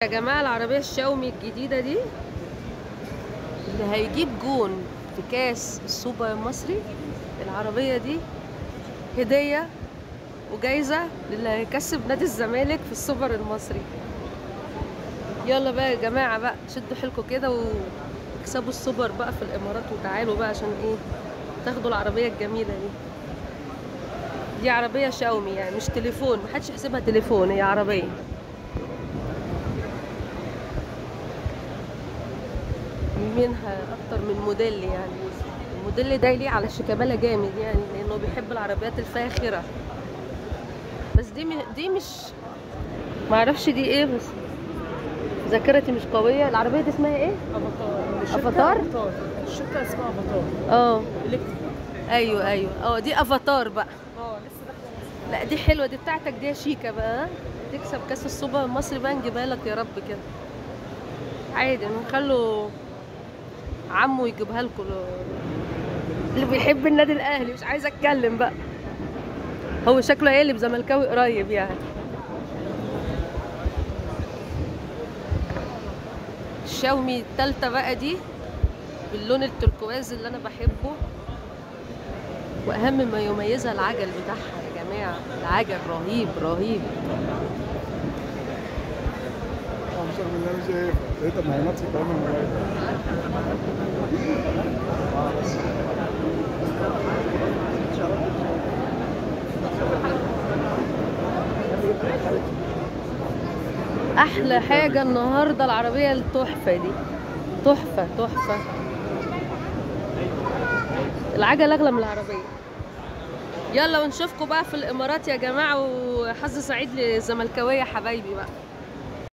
يا جماعة العربية الشاومي الجديدة دي اللي هيجيب جون في كاس السوبر المصري. العربية دي هدية وجايزة للي هيكسب نادي الزمالك في السوبر المصري. يلا بقى يا جماعة بقى شدوا حيلكوا كده واكسبوا السوبر بقى في الامارات، وتعالوا بقى عشان ايه تاخدوا العربية الجميلة دي. دي عربية شاومي يعني مش تليفون، محدش يحسبها تليفون، هي عربية. منها اكتر من موديل يعني. الموديل ده ليه على شيكابالا جامد يعني لانه بيحب العربيات الفاخره. بس دي مش معرفش دي ايه، بس ذاكرتي مش قويه. العربيه دي اسمها ايه؟ افاتار. الشركه اسمها افاتار. اه الكتريك. ايوه دي افاتار بقى. لسه داخله. لا دي حلوه، دي بتاعتك، دي شيكه بقى. تكسب كاس السوبر المصري بقى نجيبها لك يا رب كده عادي. نخلوا عمو يجيبها لكم اللي بيحب النادي الاهلي. مش عايزه اتكلم بقى، هو شكله هيقلب زملكاوي قريب يعني. الشاومي التالتة بقى دي باللون التركواز اللي انا بحبه، واهم ما يميزها العجل بتاعها يا جماعه. العجل رهيب رهيب. أبصر من اللي أنا شايفها، لقيتها مهنتي كمان من احلى حاجه النهارده العربيه التحفه دي، تحفه تحفه. العجل اغلى من العربيه. يلا ونشوفكم بقى في الامارات يا جماعه، وحظ سعيد للزملكاويه حبايبي بقى.